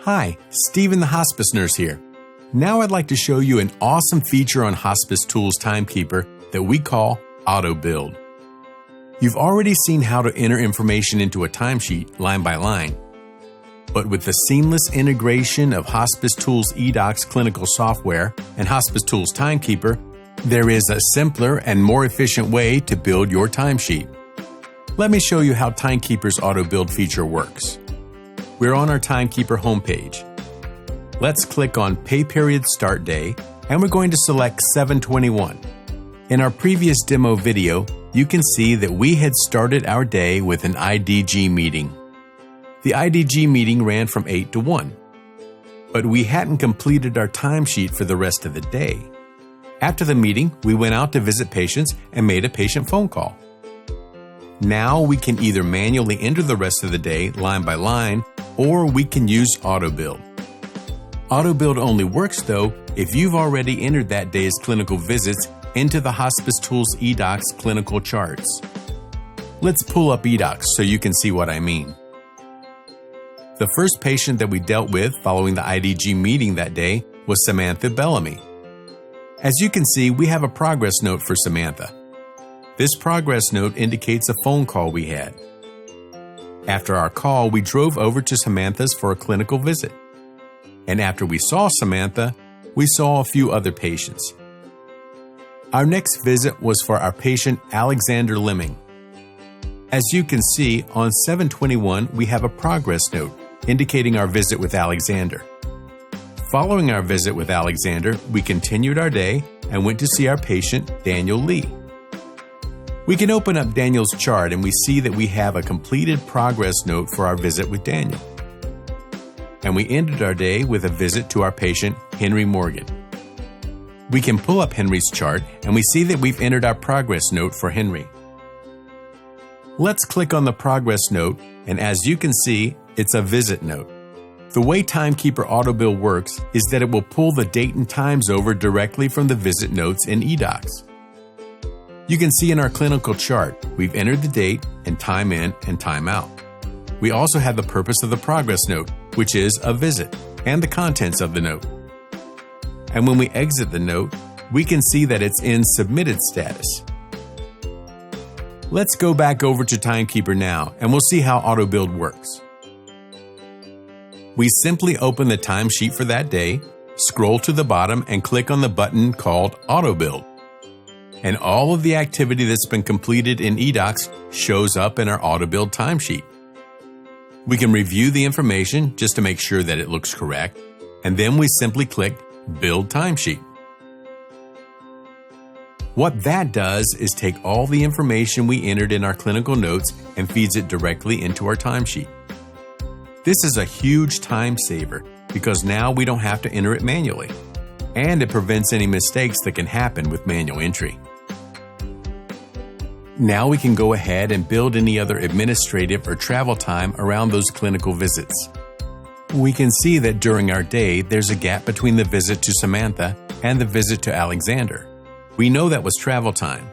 Hi, Stephen the Hospice Nurse here. Now I'd like to show you an awesome feature on Hospice Tools TimeKeeper that we call Auto Build. You've already seen how to enter information into a timesheet line by line, but with the seamless integration of Hospice Tools eDocs clinical software and Hospice Tools TimeKeeper, there is a simpler and more efficient way to build your timesheet. Let me show you how TimeKeeper's Auto Build feature works. We're on our TimeKeeper homepage. Let's click on Pay Period Start Day, and we're going to select 7/21. In our previous demo video, you can see that we had started our day with an IDG meeting. The IDG meeting ran from 8 to 1, but we hadn't completed our timesheet for the rest of the day. After the meeting, we went out to visit patients and made a patient phone call. Now we can either manually enter the rest of the day line by line, or we can use Auto Build. Auto Build only works though if you've already entered that day's clinical visits into the Hospice Tools eDocs clinical charts. Let's pull up eDocs so you can see what I mean. The first patient that we dealt with following the IDG meeting that day was Samantha Bellamy. As you can see, we have a progress note for Samantha. This progress note indicates a phone call we had. After our call, we drove over to Samantha's for a clinical visit. And after we saw Samantha, we saw a few other patients. Our next visit was for our patient Alexander Lemming. As you can see, on 7/21, we have a progress note indicating our visit with Alexander. Following our visit with Alexander, we continued our day and went to see our patient Daniel Lee. We can open up Daniel's chart and we see that we have a completed progress note for our visit with Daniel. And we ended our day with a visit to our patient Henry Morgan. We can pull up Henry's chart and we see that we've entered our progress note for Henry. Let's click on the progress note, and as you can see, it's a visit note. The way TimeKeeper Auto Build works is that it will pull the date and times over directly from the visit notes in eDocs. You can see in our clinical chart, we've entered the date and time in and time out. We also have the purpose of the progress note, which is a visit, and the contents of the note. And when we exit the note, we can see that it's in submitted status. Let's go back over to TimeKeeper now, and we'll see how Auto Build works. We simply open the timesheet for that day, scroll to the bottom, and click on the button called Auto Build. And all of the activity that's been completed in eDocs shows up in our Auto Build timesheet. We can review the information just to make sure that it looks correct, and then we simply click Build Timesheet. What that does is take all the information we entered in our clinical notes and feeds it directly into our timesheet. This is a huge time saver because now we don't have to enter it manually, and it prevents any mistakes that can happen with manual entry. Now we can go ahead and build any other administrative or travel time around those clinical visits. We can see that during our day, there's a gap between the visit to Samantha and the visit to Alexander. We know that was travel time.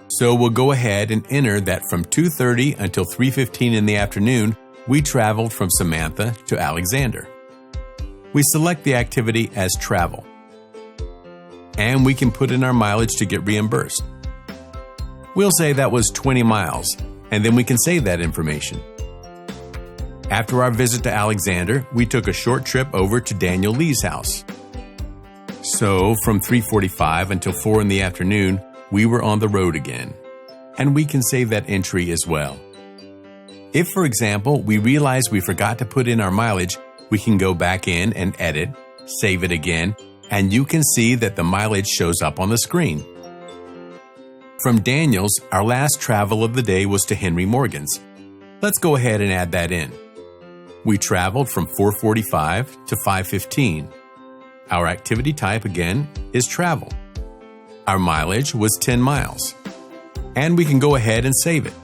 So we'll go ahead and enter that from 2:30 until 3:15 in the afternoon, we traveled from Samantha to Alexander. We select the activity as travel. And we can put in our mileage to get reimbursed. We'll say that was 20 miles, and then we can save that information. After our visit to Alexander, we took a short trip over to Daniel Lee's house. So from 3:45 until 4 in the afternoon, we were on the road again, and we can save that entry as well. If, for example, we realize we forgot to put in our mileage, we can go back in and edit, save it again, and you can see that the mileage shows up on the screen. From Daniel's, our last travel of the day was to Henry Morgan's. Let's go ahead and add that in. We traveled from 4:45 to 5:15. Our activity type, again, is travel. Our mileage was 10 miles. And we can go ahead and save it.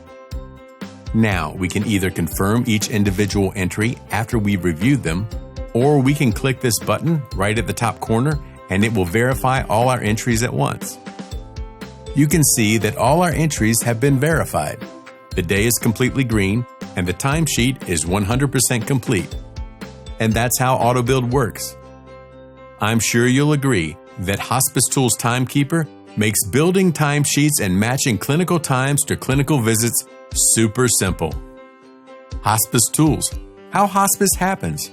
Now, we can either confirm each individual entry after we've reviewed them, or we can click this button right at the top corner and it will verify all our entries at once. You can see that all our entries have been verified. The day is completely green and the timesheet is 100% complete. and that's how AutoBuild works. I'm sure you'll agree that Hospice Tools TimeKeeper makes building timesheets and matching clinical times to clinical visits super simple. Hospice Tools, how hospice happens.